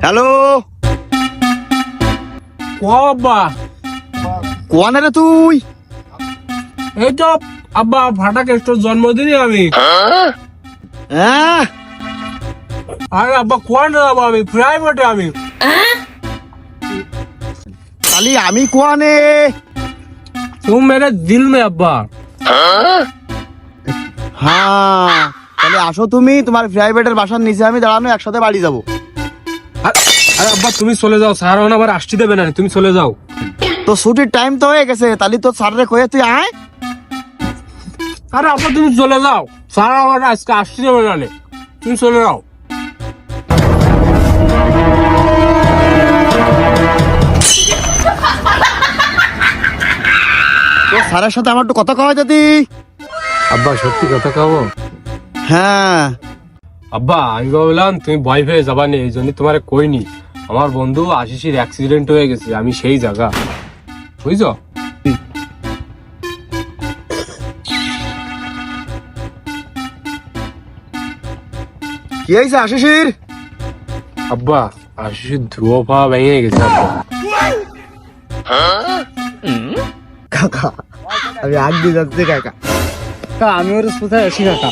Hello, আব্বা কোয়ানে রে তুই? এই তো আব্বা ফাটা কেষ্টর জন্মদিনে আমি। হ্যাঁ, আরে আব্বা কোয়ান যাবো আমি, প্রাইভেটে আমি। তাহলে আমি কোয়ানে? तुम मेरे दिल में अब्बा। হ্যাঁ, তাহলে আসো তুমি, তোমার প্রাইভেটের বাসার নিচে আমি দাঁড়ানো, একসাথে বাড়ি যাবো। আরে আব্বা তুমি চলে যাও, স্যার এখন আবার আসতে দেবে না, তুমি চলে যাও। তো ছুটির টাইম তো হয়ে গেছে, তাহলে তো স্যাররে কয়ে তুই আয়। আরে আব্বা তুমি চলে যাও, স্যার আবার আজকে আসতে দেবে না, তুমি চলে যাও। তো স্যারের সাথে আমার একটু কথা কওয়া যদি। আব্বা সত্যি কথা খাবো? হ্যাঁ, আব্বা আমি ভাবলাম তুমি ভয় পেয়ে যাবা নি, এই জন্য তোমার কইনি। আমার বন্ধু আশিসের অ্যাক্সিডেন্ট হয়ে গেছে, আমি সেই জায়গা, বুঝছো? কি হয়েছে আশিসির? আব্বা আশিসের ধ্রুব পা ভেঙে গেছে আব্বা। কাকা, আমি আগ দিয়ে যাচ্ছি কাকা। আমি ওর কোথায় আছি কাকা?